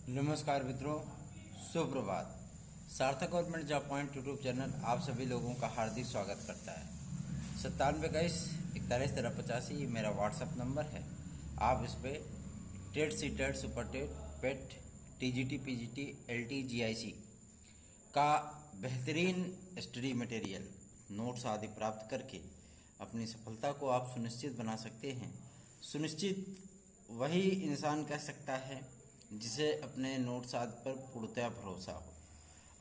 नमस्कार मित्रों, सुप्रभात। सार्थक government job point YouTube channel आप सभी लोगों का हार्दिक स्वागत करता है। 9721411385 मेरा व्हाट्सएप नंबर है। आप इस पे TET, C TET, super TET, PET, TGT, PGT, LT, GIC का बेहतरीन स्टडी मटेरियल, नोट्स आदि प्राप्त करके अपनी सफलता को आप सुनिश्चित बना सकते हैं। सुनिश्चित वही इंसान कर सकता है जिसे अपने नोट्स आदि पर पूर्णतः भरोसा हो।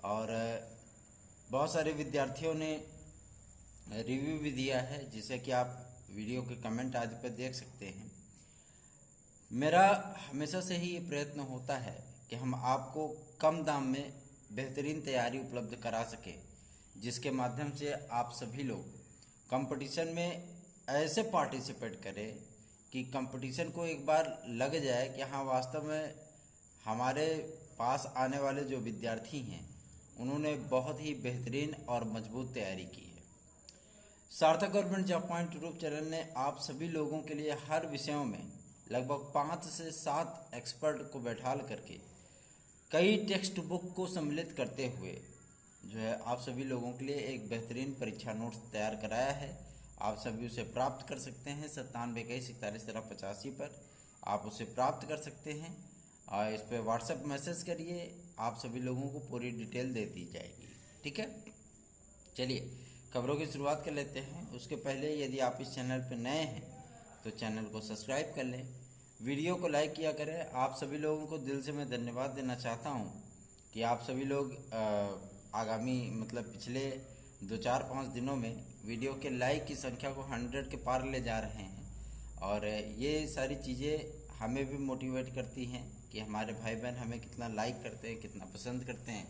और बहुत सारे विद्यार्थियों ने रिव्यू भी दिया है, जिसे कि आप वीडियो के कमेंट आदि पर देख सकते हैं। मेरा हमेशा से ही ये प्रयत्न होता है कि हम आपको कम दाम में बेहतरीन तैयारी उपलब्ध करा सकें, जिसके माध्यम से आप सभी लोग कंपटीशन में ऐसे पार्टिसिपेट करें कि कंपटीशन को एक बार लग जाए कि हाँ, वास्तव में हमारे पास आने वाले जो विद्यार्थी हैं उन्होंने बहुत ही बेहतरीन और मजबूत तैयारी की है। सार्थक government job point YouTube channel ने आप सभी लोगों के लिए हर विषयों में लगभग 5 से 7 एक्सपर्ट को बैठाल करके कई टेक्स्ट बुक को सम्मिलित करते हुए जो है आप सभी लोगों के लिए एक बेहतरीन परीक्षा नोट्स तैयार कराया है। आप सभी उसे प्राप्त कर सकते हैं 9721411385 पर आप उसे प्राप्त कर सकते हैं। इस पर व्हाट्सएप मैसेज करिए, आप सभी लोगों को पूरी डिटेल दे दी जाएगी। ठीक है, चलिए खबरों की शुरुआत कर लेते हैं। उसके पहले यदि आप इस चैनल पर नए हैं तो चैनल को सब्सक्राइब कर लें, वीडियो को लाइक किया करें। आप सभी लोगों को दिल से मैं धन्यवाद देना चाहता हूँ कि आप सभी लोग आगामी पिछले 2-4-5 दिनों में वीडियो के लाइक की संख्या को 100 के पार ले जा रहे हैं। और ये सारी चीज़ें हमें भी मोटिवेट करती हैं कि हमारे भाई बहन हमें कितना लाइक करते हैं, कितना पसंद करते हैं।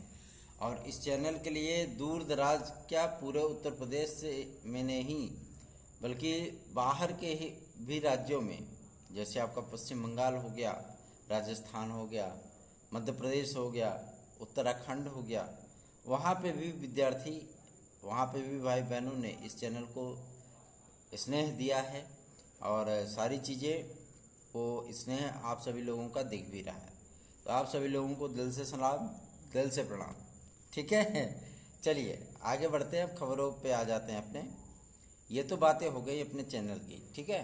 और इस चैनल के लिए दूर दराज क्या पूरे उत्तर प्रदेश से में नहीं बल्कि बाहर के भी राज्यों में, जैसे आपका पश्चिम बंगाल हो गया, राजस्थान हो गया, मध्य प्रदेश हो गया, उत्तराखंड हो गया, वहाँ पे भी विद्यार्थी, वहाँ पे भी भाई बहनों ने इस चैनल को स्नेह दिया है। और सारी चीज़ें वो स्नेह आप सभी लोगों का दिख भी रहा है। तो आप सभी लोगों को दिल से सलाम, दिल से प्रणाम। ठीक है, चलिए आगे बढ़ते हैं। अब खबरों पे आ जाते हैं अपने। ये तो बातें हो गई अपने चैनल की, ठीक है,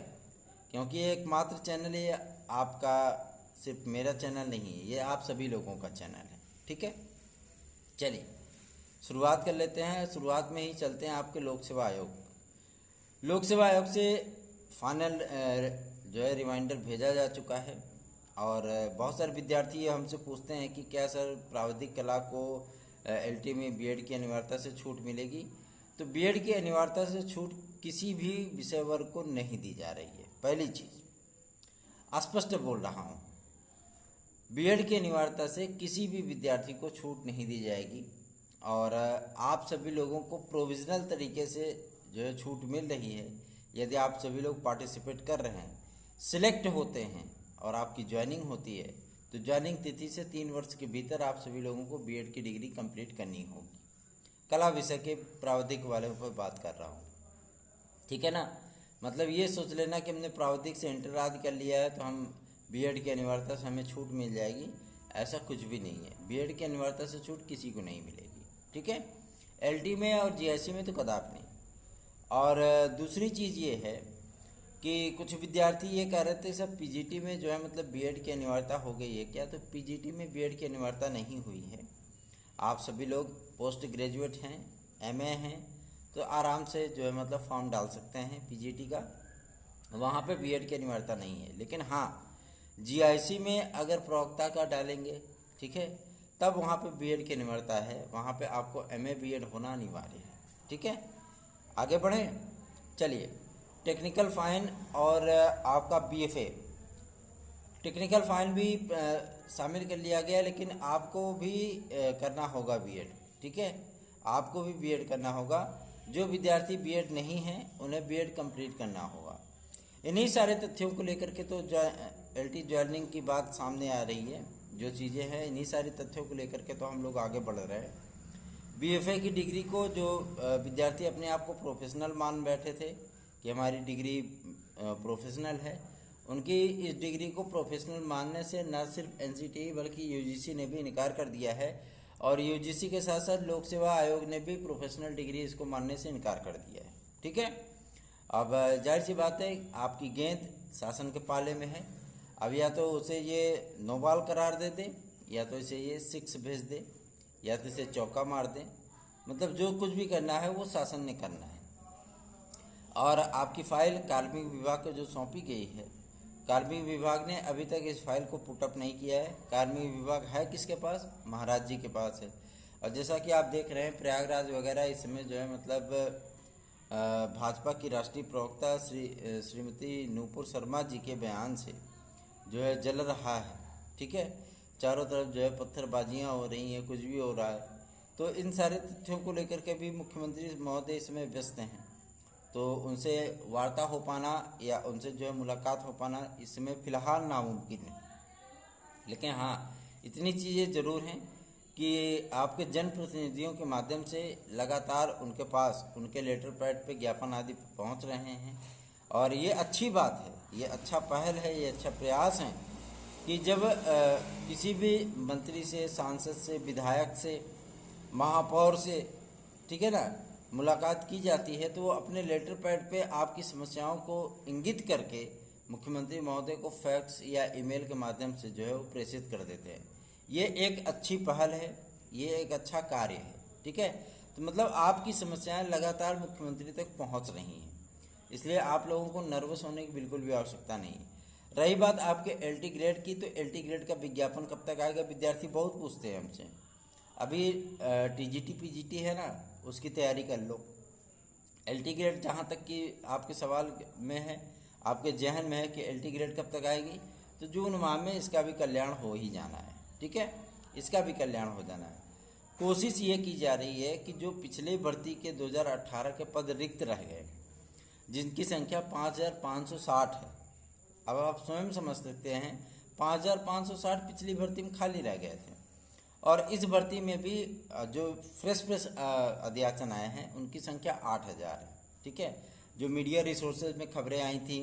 क्योंकि ये एकमात्र चैनल ये आपका, सिर्फ मेरा चैनल नहीं है, ये आप सभी लोगों का चैनल है। ठीक है, चलिए शुरुआत कर लेते हैं। शुरुआत में ही चलते हैं आपके लोक सेवा आयोग। लोक सेवा आयोग से फाइनल जो है रिमाइंडर भेजा जा चुका है। और बहुत सारे विद्यार्थी हमसे पूछते हैं कि क्या सर प्राविधिक कला को एलटी में बीएड की अनिवार्यता से छूट मिलेगी। तो बीएड की अनिवार्यता से छूट किसी भी विषय वर्ग को नहीं दी जा रही है। पहली चीज़ स्पष्ट बोल रहा हूँ, बीएड की अनिवार्यता से किसी भी विद्यार्थी को छूट नहीं दी जाएगी। और आप सभी लोगों को प्रोविजनल तरीके से जो है छूट मिल रही है। यदि आप सभी लोग पार्टिसिपेट कर रहे हैं, सिलेक्ट होते हैं और आपकी ज्वाइनिंग होती है, तो ज्वाइनिंग तिथि से 3 वर्ष के भीतर आप सभी लोगों को बीएड की डिग्री कंप्लीट करनी होगी। कला विषय के प्राविधिक वाले पर बात कर रहा हूँ, ठीक है ना। मतलब ये सोच लेना कि हमने प्राविधिक से इंटर आदि कर लिया है तो हम बीएड की अनिवार्यता से हमें छूट मिल जाएगी, ऐसा कुछ भी नहीं है। बीएड की अनिवार्यता से छूट किसी को नहीं मिलेगी। ठीक है, एलटी में और जीआईसी में तो कदापि नहीं। और दूसरी चीज़ ये है कि कुछ विद्यार्थी ये कह रहे थे सर पीजीटी में जो है बीएड की अनिवार्यता हो गई है क्या। तो पीजीटी में बीएड की अनिवार्यता नहीं हुई है। आप सभी लोग पोस्ट ग्रेजुएट हैं, एमए हैं, तो आराम से जो है फॉर्म डाल सकते हैं पीजीटी का, वहाँ पे बीएड की अनिवार्यता नहीं है। लेकिन हाँ, जीआईसी में अगर प्रवक्ता का डालेंगे, ठीक है, तब वहाँ पे बीएड की अनिवार्यता है। वहाँ पे आपको एमए बीएड होना अनिवार्य है। ठीक है, आगे बढ़ें। चलिए, टेक्निकल फाइन और आपका बीएफए, टेक्निकल फाइन भी शामिल कर लिया गया, लेकिन आपको भी करना होगा बीएड। ठीक है, आपको भी बीएड करना होगा। जो विद्यार्थी बीएड नहीं हैं उन्हें बीएड कंप्लीट करना होगा। इन्हीं सारे तथ्यों को लेकर के तो एलटी ज्वाइनिंग की बात सामने आ रही है। जो चीज़ें हैं, इन्हीं सारे तथ्यों को लेकर के तो हम लोग आगे बढ़ रहे हैं। बीएफए की डिग्री को जो विद्यार्थी अपने आप को प्रोफेशनल मान बैठे थे कि हमारी डिग्री प्रोफेशनल है, उनकी इस डिग्री को प्रोफेशनल मानने से न सिर्फ एनसीटीई बल्कि यूजीसी ने भी इनकार कर दिया है, और यूजीसी के साथ साथ लोक सेवा आयोग ने भी प्रोफेशनल डिग्री इसको मानने से इनकार कर दिया है। ठीक है, अब जाहिर सी बात है आपकी गेंद शासन के पाले में है। अब या तो उसे ये नो बॉल करार दे दे, या तो इसे ये 6 भेज दे, या तो इसे चौका मार दे, मतलब जो कुछ भी करना है वो शासन ने करना है। और आपकी फाइल कार्मिक विभाग को जो सौंपी गई है, कार्मिक विभाग ने अभी तक इस फाइल को पुटअप नहीं किया है। कार्मिक विभाग है किसके पास? महाराज जी के पास है। और जैसा कि आप देख रहे हैं प्रयागराज वगैरह इसमें जो है मतलब भाजपा की राष्ट्रीय प्रवक्ता श्रीमती नूपुर शर्मा जी के बयान से जो है जल रहा है। ठीक है, चारों तरफ जो है पत्थरबाजियां हो रही हैं, कुछ भी हो रहा है। तो इन सारे तथ्यों को लेकर के भी मुख्यमंत्री महोदय इसमें व्यस्त हैं, तो उनसे वार्ता हो पाना या उनसे जो है मुलाकात हो पाना इसमें फ़िलहाल नामुमकिन है। लेकिन हाँ, इतनी चीज़ें ज़रूर हैं कि आपके जनप्रतिनिधियों के माध्यम से लगातार उनके पास उनके लेटर पैड पे ज्ञापन आदि पहुंच रहे हैं, और ये अच्छी बात है, ये अच्छा पहल है, ये अच्छा प्रयास है कि जब किसी भी मंत्री से, सांसद से, विधायक से, महापौर से, ठीक है ना, मुलाकात की जाती है तो वो अपने लेटर पैड पे आपकी समस्याओं को इंगित करके मुख्यमंत्री महोदय को फैक्स या ईमेल के माध्यम से जो है वो प्रेषित कर देते हैं। ये एक अच्छी पहल है, ये एक अच्छा कार्य है। ठीक है, तो मतलब आपकी समस्याएं लगातार मुख्यमंत्री तक पहुंच रही हैं, इसलिए आप लोगों को नर्वस होने की बिल्कुल भी आवश्यकता नहीं है। रही बात आपके एलटी ग्रेड की, तो एलटी ग्रेड का विज्ञापन कब तक आएगा? विद्यार्थी बहुत पूछते हैं हमसे। अभी टीजीटी पीजीटी है ना, उसकी तैयारी कर लो। एलटी ग्रेड जहाँ तक कि आपके सवाल में है, आपके जहन में है कि एलटी ग्रेड कब तक आएगी, तो जून माह में इसका भी कल्याण हो ही जाना है। ठीक है, इसका भी कल्याण हो जाना है। कोशिश ये की जा रही है कि जो पिछले भर्ती के 2018 के पद रिक्त रह गए, जिनकी संख्या 5560 है, अब आप स्वयं समझ सकते हैं 5560 पिछली भर्ती में खाली रह गए थे, और इस भर्ती में भी जो फ्रेश अध्याचन आए हैं उनकी संख्या 8000 है। ठीक है, जो मीडिया रिसोर्सेज में खबरें आई थी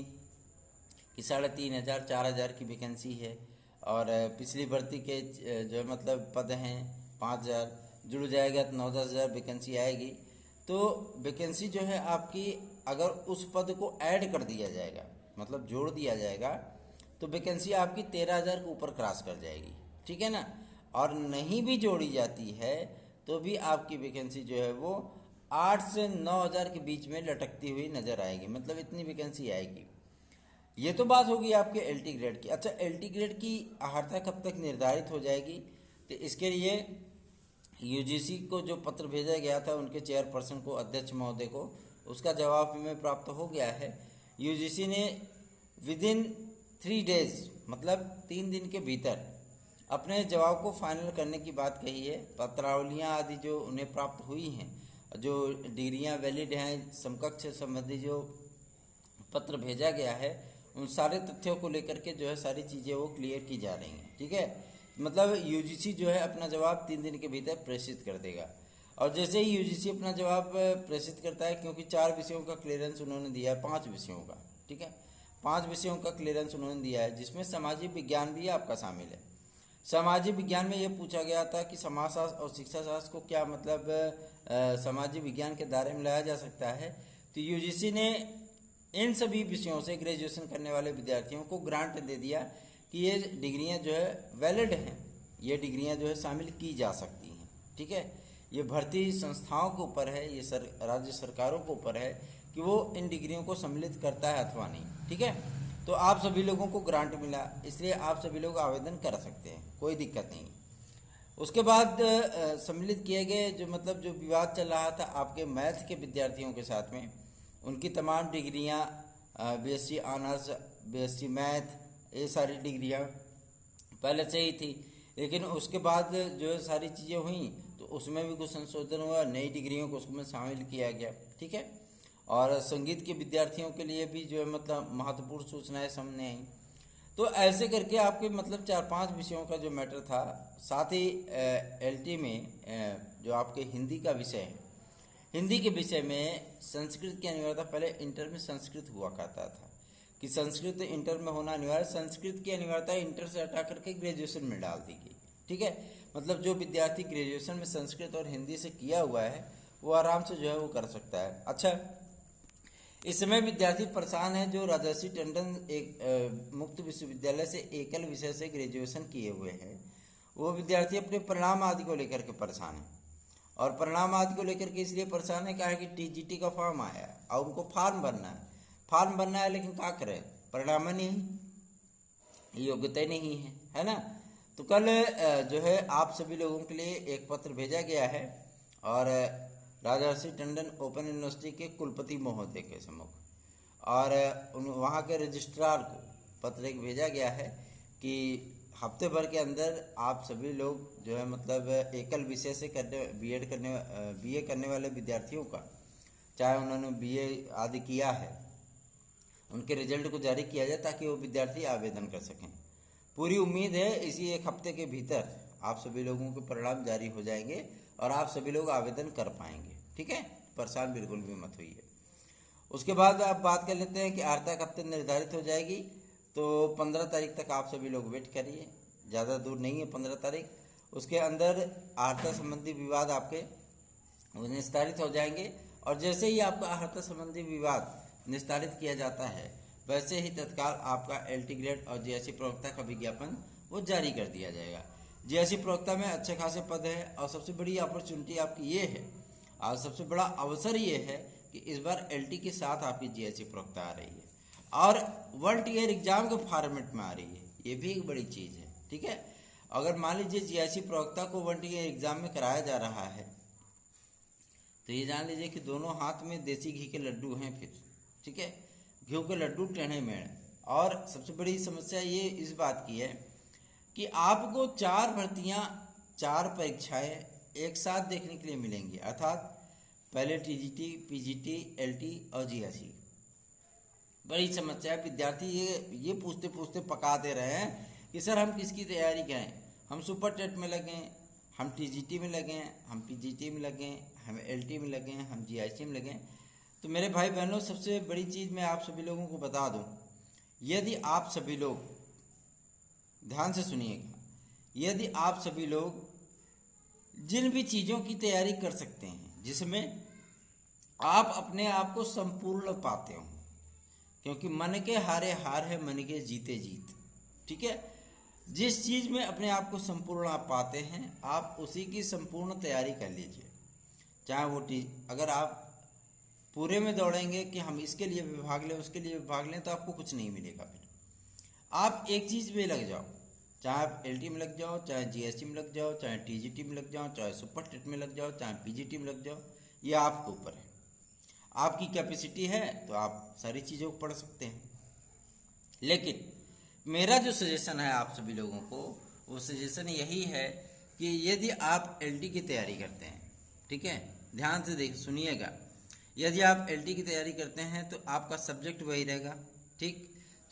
कि 3500 4000 की वैकेंसी है, और पिछली भर्ती के जो मतलब पद हैं 5000, जुड़ जाएगा तो 9-10 हज़ार वैकेंसी आएगी। तो वैकेंसी जो है आपकी, अगर उस पद को ऐड कर दिया जाएगा, मतलब जोड़ दिया जाएगा, तो वैकेंसी आपकी 13,000 के ऊपर क्रॉस कर जाएगी। ठीक है ना, और नहीं भी जोड़ी जाती है तो भी आपकी वैकेंसी जो है वो 8 से 9,000 के बीच में लटकती हुई नज़र आएगी, मतलब इतनी वैकेंसी आएगी। ये तो बात होगी आपके एलटी ग्रेड की। अच्छा, एलटी ग्रेड की अहर्ता कब तक निर्धारित हो जाएगी? तो इसके लिए यूजीसी को जो पत्र भेजा गया था उनके चेयरपर्सन को, अध्यक्ष महोदय को, उसका जवाब हमें प्राप्त हो गया है। यूजीसी ने विदिन 3 डेज, मतलब 3 दिन के भीतर अपने जवाब को फाइनल करने की बात कही है। पत्रावलियाँ आदि जो उन्हें प्राप्त हुई हैं, जो डिग्रियां वैलिड हैं, समकक्ष संबंधी जो पत्र भेजा गया है, उन सारे तथ्यों को लेकर के जो है सारी चीज़ें वो क्लियर की जा रही हैं। ठीक है, मतलब यूजीसी जो है अपना जवाब 3 दिन के भीतर प्रेषित कर देगा। और जैसे ही यूजीसी अपना जवाब प्रेषित करता है, क्योंकि 4 विषयों का क्लियरेंस उन्होंने दिया है, 5 विषयों का, ठीक है, 5 विषयों का क्लियरेंस उन्होंने दिया है, जिसमें सामाजिक विज्ञान भी आपका शामिल है। सामाजिक विज्ञान में ये पूछा गया था कि समाजशास्त्र और शिक्षा शास्त्र को क्या मतलब सामाजिक विज्ञान के दायरे में लाया जा सकता है। तो यूजीसी ने इन सभी विषयों से ग्रेजुएशन करने वाले विद्यार्थियों को ग्रांट दे दिया कि ये डिग्रियां जो है वैलिड हैं, ये डिग्रियां जो है शामिल की जा सकती हैं। ठीक है, ये भर्ती संस्थाओं के ऊपर है, ये राज्य सरकारों के ऊपर है कि वो इन डिग्रियों को सम्मिलित करता है अथवा नहीं। ठीक है, तो आप सभी लोगों को ग्रांट मिला, इसलिए आप सभी लोग आवेदन कर सकते हैं, कोई दिक्कत नहीं। उसके बाद सम्मिलित किए गए जो मतलब जो विवाद चल रहा था आपके मैथ के विद्यार्थियों के साथ में, उनकी तमाम डिग्रियां, बीएससी ऑनर्स, बीएससी मैथ, ये सारी डिग्रियां पहले से ही थी, लेकिन उसके बाद जो सारी चीज़ें हुई तो उसमें भी कुछ संशोधन हुआ, नई डिग्रियों को उसमें शामिल किया गया। ठीक है, और संगीत के विद्यार्थियों के लिए भी जो है मतलब महत्वपूर्ण सूचनाएं सामने आई। तो ऐसे करके आपके मतलब 4-5 विषयों का जो मैटर था, साथ ही एलटी में जो आपके हिंदी का विषय है, हिंदी के विषय में संस्कृत की अनिवार्यता, पहले इंटर में संस्कृत हुआ करता था, कि संस्कृत इंटर में होना अनिवार्य, संस्कृत की अनिवार्यता इंटर से हटा करके ग्रेजुएशन में डाल दी गई। ठीक है, मतलब जो विद्यार्थी ग्रेजुएशन में संस्कृत और हिंदी से किया हुआ है वो आराम से जो है वो कर सकता है। अच्छा, इस समय विद्यार्थी परेशान है जो राजर्षि टंडन एक मुक्त विश्वविद्यालय से एकल विषय से ग्रेजुएशन किए हुए हैं, वो विद्यार्थी अपने परिणाम आदि को लेकर के परेशान है। और परिणाम आदि को लेकर के इसलिए परेशान है क्या है कि टीजीटी का फॉर्म आया है और उनको फॉर्म भरना है, लेकिन क्या करें, परिणाम नहीं, योग्यता नहीं है, है ना। तो कल जो है आप सभी लोगों के लिए एक पत्र भेजा गया है और राजर्षि टंडन ओपन यूनिवर्सिटी के कुलपति महोदय के सम्मुख, और वहाँ के रजिस्ट्रार को पत्र एक भेजा गया है कि हफ्ते भर के अंदर आप सभी लोग जो है मतलब एकल विषय से बीए करने वाले विद्यार्थियों का, चाहे उन्होंने बीए आदि किया है, उनके रिजल्ट को जारी किया जाए ताकि वो विद्यार्थी आवेदन कर सकें। पूरी उम्मीद है इसी एक हफ्ते के भीतर आप सभी लोगों के परिणाम जारी हो जाएंगे और आप सभी लोग आवेदन कर पाएंगे। ठीक है, परेशान बिल्कुल भी मत होइए। उसके बाद आप बात कर लेते हैं कि आर्ता कब तक निर्धारित हो जाएगी, तो 15 तारीख तक आप सभी लोग वेट करिए, ज़्यादा दूर नहीं है 15 तारीख। उसके अंदर आर्ता संबंधी विवाद आपके निस्तारित हो जाएंगे और जैसे ही आपका आर्ता संबंधी विवाद निस्तारित किया जाता है वैसे ही तत्काल आपका एलटी ग्रेड और जीएससी प्रवक्ता का विज्ञापन वो जारी कर दिया जाएगा। जीएससी प्रवक्ता में अच्छे खासे पद है और सबसे बड़ी अपॉर्चुनिटी आपकी ये है और सबसे बड़ा अवसर ये है कि इस बार एलटी के साथ आपकी जीएससी प्रवक्ता आ रही है और 1 ईयर एग्जाम के फॉर्मेट में आ रही है, ये भी एक बड़ी चीज़ है। ठीक है, अगर मान लीजिए जीएससी प्रवक्ता को 1 ईयर एग्जाम में कराया जा रहा है तो ये जान लीजिए कि दोनों हाथ में देसी घी के लड्डू हैं फिर। ठीक है, घी के लड्डू टेढ़े मेढ़े। और सबसे बड़ी समस्या ये इस बात की है कि आपको 4 भर्तियां, 4 परीक्षाएं एक साथ देखने के लिए मिलेंगी, अर्थात पहले टीजीटी, पीजीटी, एलटी और जीएससी। बड़ी समस्या है, विद्यार्थी ये पूछते पूछते पका दे रहे हैं कि सर हम किसकी तैयारी करें, हम सुपर टेट में लगें, हम टीजीटी में लगें, हम पीजीटी में लगें, हम एलटी में लगें, हम जीएससी में लगें। तो मेरे भाई बहनों, सबसे बड़ी चीज़ मैं आप सभी लोगों को बता दूं, यदि आप सभी लोग ध्यान से सुनिएगा, यदि आप सभी लोग जिन भी चीज़ों की तैयारी कर सकते हैं जिसमें आप अपने आप को संपूर्ण पाते हो, क्योंकि मन के हारे हार है, मन के जीते जीत। ठीक है, जिस चीज़ में अपने आप को संपूर्ण आप पाते हैं आप उसी की संपूर्ण तैयारी कर लीजिए। चाहे वो अगर आप पूरे में दौड़ेंगे कि हम इसके लिए भी भाग लें, उसके लिए भी भाग लें, तो आपको कुछ नहीं मिलेगा। फिर आप एक चीज़ में लग जाओ, चाहे आप एलटी में लग जाओ, चाहे जीएसटी में लग जाओ, चाहे टीजीटी में लग जाओ, चाहे सुपर टेट में लग जाओ, चाहे पीजीटी में लग जाओ, ये आपके ऊपर है। आपकी कैपेसिटी है तो आप सारी चीज़ों को पढ़ सकते हैं। लेकिन मेरा जो सजेशन है आप सभी लोगों को, वो सजेशन यही है कि यदि आप एलटी की तैयारी करते हैं, ठीक है, ध्यान से सुनिएगा, यदि आप एलटी की तैयारी करते हैं तो आपका सब्जेक्ट वही रहेगा। ठीक,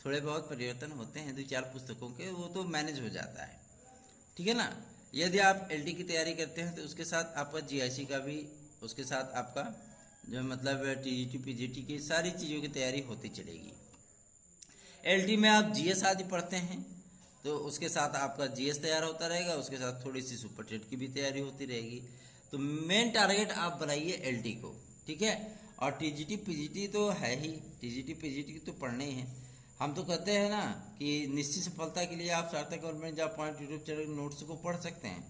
थोड़े बहुत परिवर्तन होते हैं 2-4 पुस्तकों के, वो तो मैनेज हो जाता है। ठीक है ना। यदि आप एलटी की तैयारी करते हैं तो उसके साथ आपका जीआईसी का भी, उसके साथ आपका जो मतलब टीजीटी पीजीटी की सारी चीज़ों की तैयारी होती चलेगी। एलटी में आप जीएस आदि पढ़ते हैं तो उसके साथ आपका जीएस तैयार होता रहेगा, उसके साथ थोड़ी सी सुपर टेट की भी तैयारी होती रहेगी। तो मेन टारगेट आप बनाइए एलटी को, ठीक है। और टीजीटी पीजीटी तो है ही, टीजीटी पीजीटी तो पढ़ने ही है। हम तो कहते हैं ना कि निश्चित सफलता के लिए आप सार्थक government job point YouTube channel notes को पढ़ सकते हैं।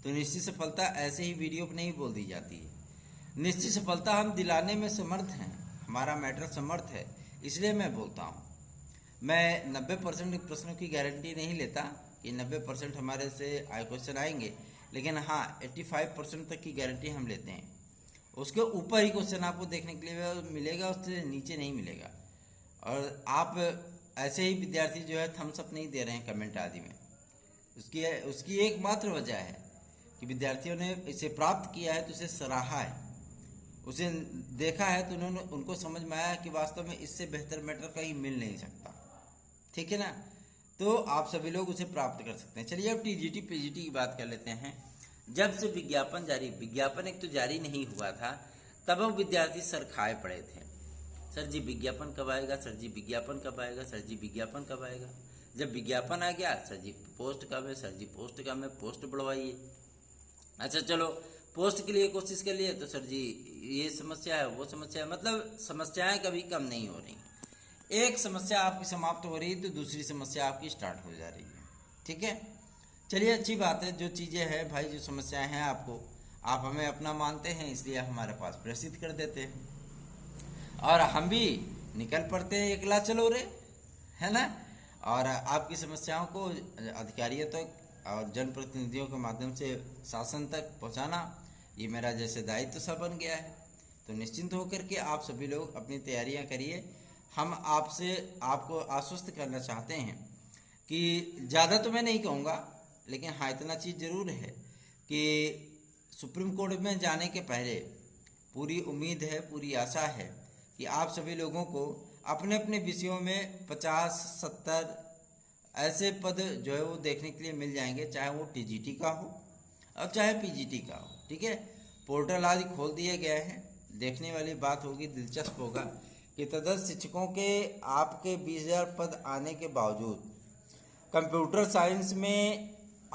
तो निश्चित सफलता ऐसे ही वीडियो पर नहीं बोल दी जाती है। निश्चित सफलता हम दिलाने में समर्थ हैं, हमारा मैटर समर्थ है, इसलिए मैं बोलता हूँ। मैं 90% प्रश्नों की गारंटी नहीं लेता कि 90% हमारे से क्वेश्चन आएंगे, लेकिन हाँ 85% तक की गारंटी हम लेते हैं। उसके ऊपर ही क्वेश्चन आपको देखने के लिए मिलेगा, उससे नीचे नहीं मिलेगा। और आप ऐसे ही विद्यार्थी जो है थम्स अप नहीं दे रहे हैं कमेंट आदि में, उसकी एकमात्र वजह है कि विद्यार्थियों ने इसे प्राप्त किया है तो उसे सराहा है, उसे देखा है तो उनको समझ में आया कि वास्तव में इससे बेहतर मैटर कहीं मिल नहीं सकता, ठीक है ना। तो आप सभी लोग उसे प्राप्त कर सकते हैं। चलिए अब टीजीटी पीजीटी की बात कर लेते हैं। जब से विज्ञापन एक तो जारी नहीं हुआ था, तब हम विद्यार्थी सर खाए पड़े थे। सर जी विज्ञापन कब आएगा, सर जी विज्ञापन कब आएगा, सर जी विज्ञापन कब आएगा। जब विज्ञापन आ गया सर जी पोस्ट कब है, सर जी पोस्ट कब है, पोस्ट बढ़वाइए। अच्छा चलो पोस्ट के लिए कोशिश कर लिए तो सर जी ये समस्या है वो समस्या है, मतलब समस्याएं कभी कम नहीं हो रही। एक समस्या आपकी समाप्त हो रही है तो दूसरी समस्या आपकी स्टार्ट हो जा रही है। ठीक है, चलिए अच्छी बात है। जो चीज़ें हैं भाई, जो समस्याएं हैं आपको, आप हमें अपना मानते हैं इसलिए हमारे पास प्रेषित कर देते हैं और हम भी निकल पड़ते हैं एकला चलो रे, है ना। और आपकी समस्याओं को अधिकारियों तक और जनप्रतिनिधियों के माध्यम से शासन तक पहुंचाना ये मेरा जैसे दायित्व सा बन गया है। तो निश्चिंत होकर के आप सभी लोग अपनी तैयारियां करिए। हम आपको आश्वस्त करना चाहते हैं कि ज़्यादा तो मैं नहीं कहूँगा, लेकिन हाँ इतना चीज़ जरूर है कि सुप्रीम कोर्ट में जाने के पहले पूरी उम्मीद है, पूरी आशा है कि आप सभी लोगों को अपने अपने विषयों में 50-70 ऐसे पद जो है वो देखने के लिए मिल जाएंगे, चाहे वो टीजीटी का हो और चाहे पीजीटी का हो। ठीक है, पोर्टल आदि खोल दिए गए हैं। देखने वाली बात होगी, दिलचस्प होगा कि तदर्थ शिक्षकों के आपके 20,000 पद आने के बावजूद कंप्यूटर साइंस में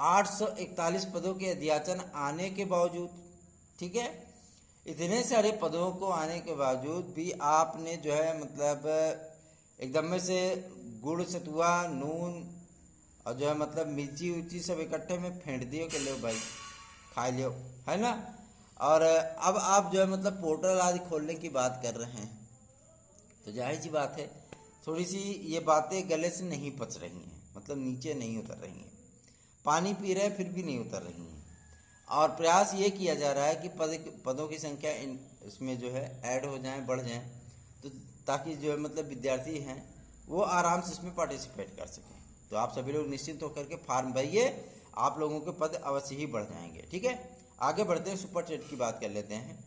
841 पदों के अध्याचन आने के बावजूद, ठीक है, इतने सारे पदों को आने के बावजूद भी आपने जो है मतलब एकदम में से गुड़ सतुआ नून और जो है मतलब मिर्ची उर्ची सब इकट्ठे में फेंट दियो कि लो भाई खा लियो, है ना। और अब आप जो है मतलब पोर्टल आदि खोलने की बात कर रहे हैं तो जाहिर सी बात है थोड़ी सी ये बातें गले से नहीं पच रही हैं, मतलब नीचे नहीं उतर रही हैं। पानी पी रहे फिर भी नहीं उतर रही हैं। और प्रयास ये किया जा रहा है कि पदों की संख्या इसमें जो है ऐड हो जाए, बढ़ जाए, तो ताकि जो है मतलब विद्यार्थी हैं वो आराम से इसमें पार्टिसिपेट कर सकें। तो आप सभी लोग निश्चिंत होकर के फॉर्म भरिए, आप लोगों के पद अवश्य ही बढ़ जाएंगे। ठीक है, आगे बढ़ते हैं, सुपर टेट की बात कर लेते हैं।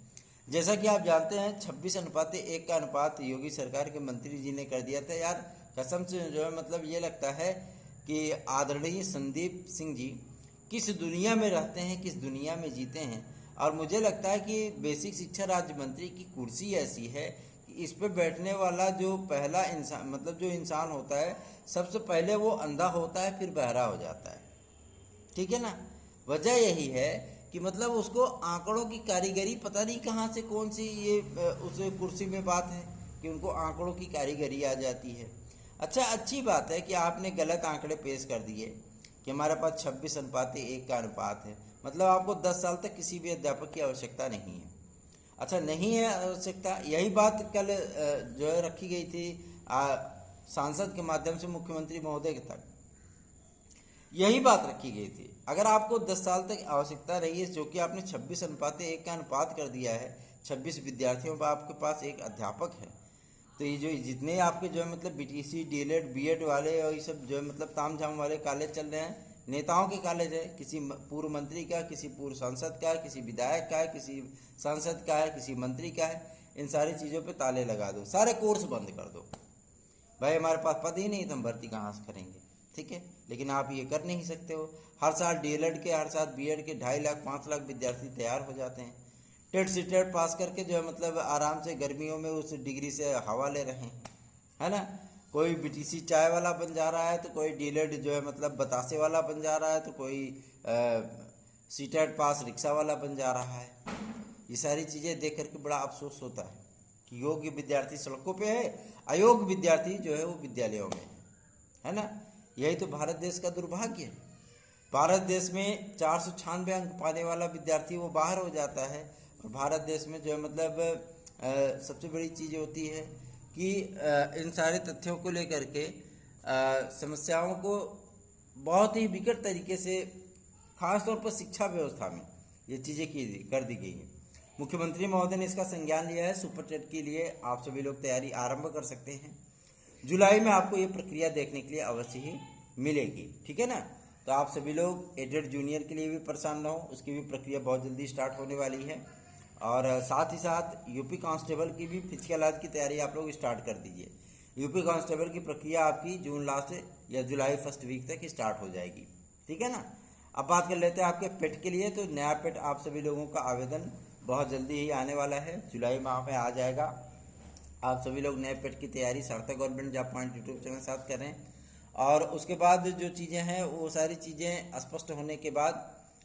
जैसा कि आप जानते हैं 26:1 का अनुपात योगी सरकार के मंत्री जी ने कर दिया था। यार कसम से जो है मतलब ये लगता है कि आदरणीय संदीप सिंह जी किस दुनिया में रहते हैं, किस दुनिया में जीते हैं। और मुझे लगता है कि बेसिक शिक्षा राज्य मंत्री की कुर्सी ऐसी है कि इस पे बैठने वाला जो पहला इंसान, मतलब जो इंसान होता है सबसे पहले वो अंधा होता है फिर बहरा हो जाता है। ठीक है ना, वजह यही है कि मतलब उसको आंकड़ों की कारीगरी पता नहीं कहाँ से कौन सी ये उस कुर्सी में बात है कि उनको आंकड़ों की कारीगरी आ जाती है। अच्छा, अच्छी बात है कि आपने गलत आंकड़े पेश कर दिए कि हमारे पास 26:1 का अनुपात है, मतलब आपको 10 साल तक किसी भी अध्यापक की आवश्यकता नहीं है। अच्छा, नहीं है आवश्यकता, यही बात कल जो है रखी गई थी सांसद के माध्यम से मुख्यमंत्री महोदय के तक, यही बात रखी गई थी। अगर आपको 10 साल तक आवश्यकता रही है, जो कि आपने 26:1 का अनुपात कर दिया है, 26 विद्यार्थियों पर आपके पास एक अध्यापक है, तो ये जो जितने आपके जो है मतलब बीटीसी डीएलएड बीएड वाले और ये सब जो है मतलब तामझाम वाले कॉलेज चल रहे हैं, नेताओं के कॉलेज है, किसी पूर्व मंत्री का, किसी पूर्व सांसद का है, किसी विधायक का है, किसी सांसद का है, किसी मंत्री का है, इन सारी चीज़ों पे ताले लगा दो, सारे कोर्स बंद कर दो। भाई हमारे पास पद ही नहीं तो हम भर्ती कहाँ से करेंगे। ठीक है, लेकिन आप ये कर नहीं सकते हो। हर साल डीएलएड के, हर साल बीएड के 2.5 लाख 5 लाख विद्यार्थी तैयार हो जाते हैं, टेट सीटेट पास करके जो है मतलब आराम से गर्मियों में उस डिग्री से हवा ले रहे हैं, है ना। कोई बीटीसी चाय वाला बन जा रहा है, तो कोई डीएलएड जो है मतलब बतासे वाला बन जा रहा है, तो कोई सीटेट पास रिक्शा वाला बन जा रहा है। ये सारी चीज़ें देख करके बड़ा अफसोस होता है कि योग्य विद्यार्थी सड़कों पे है, अयोग्य विद्यार्थी जो है वो विद्यालयों में है ना। यही तो भारत देश का दुर्भाग्य है। भारत देश में 496 अंक पाने वाला विद्यार्थी वो बाहर हो जाता है, और भारत देश में जो है मतलब सबसे बड़ी चीज़ होती है कि इन सारे तथ्यों को लेकर के समस्याओं को बहुत ही विकट तरीके से खासतौर पर शिक्षा व्यवस्था में ये चीज़ें कर दी गई हैं। मुख्यमंत्री महोदय ने इसका संज्ञान लिया है। सुपर टेट के लिए आप सभी लोग तैयारी आरंभ कर सकते हैं। जुलाई में आपको ये प्रक्रिया देखने के लिए अवश्य ही मिलेगी। ठीक है ना, तो आप सभी लोग एडेड जूनियर के लिए भी परेशान ना हो, उसकी भी प्रक्रिया बहुत जल्दी स्टार्ट होने वाली है। और साथ ही साथ यूपी कांस्टेबल की भी फिजिकल आज की तैयारी आप लोग स्टार्ट कर दीजिए। यूपी कांस्टेबल की प्रक्रिया आपकी जून लास्ट या जुलाई फर्स्ट वीक तक स्टार्ट हो जाएगी। ठीक है ना। अब बात कर लेते हैं आपके पेट के लिए। तो नया पेट आप सभी लोगों का आवेदन बहुत जल्दी ही आने वाला है, जुलाई माह में आ जाएगा। आप सभी लोग नए पेट की तैयारी सार्थक government job point YouTube channel के साथ कर रहे हैं। और उसके बाद जो चीज़ें हैं वो सारी चीज़ें स्पष्ट होने के बाद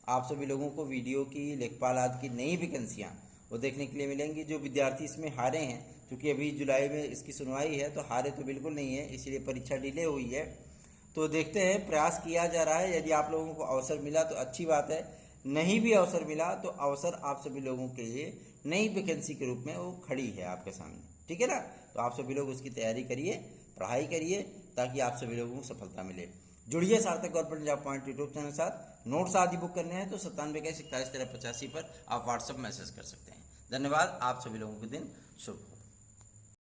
आप सभी लोगों को वीडियो की, लेखपाल आदि की नई वैकेंसियाँ वो देखने के लिए मिलेंगी। जो विद्यार्थी इसमें हारे हैं, क्योंकि अभी जुलाई में इसकी सुनवाई है, तो हारे तो बिल्कुल नहीं है, इसलिए परीक्षा डिले हुई है। तो देखते हैं, प्रयास किया जा रहा है। यदि आप लोगों को अवसर मिला तो अच्छी बात है, नहीं भी अवसर मिला तो अवसर आप सभी लोगों के लिए नई वैकेंसी के रूप में वो खड़ी है आपके सामने, ठीक है ना। तो आप सभी लोग उसकी तैयारी करिए, पढ़ाई करिए, ताकि आप सभी लोगों को सफलता मिले। जुड़िए सार्थक government job point YouTube channel के साथ। नोट्स आदि बुक करने हैं तो 97 21 41 13 85 पर आप व्हाट्सएप मैसेज कर सकते हैं। धन्यवाद। आप सभी लोगों के दिन शुभ हो।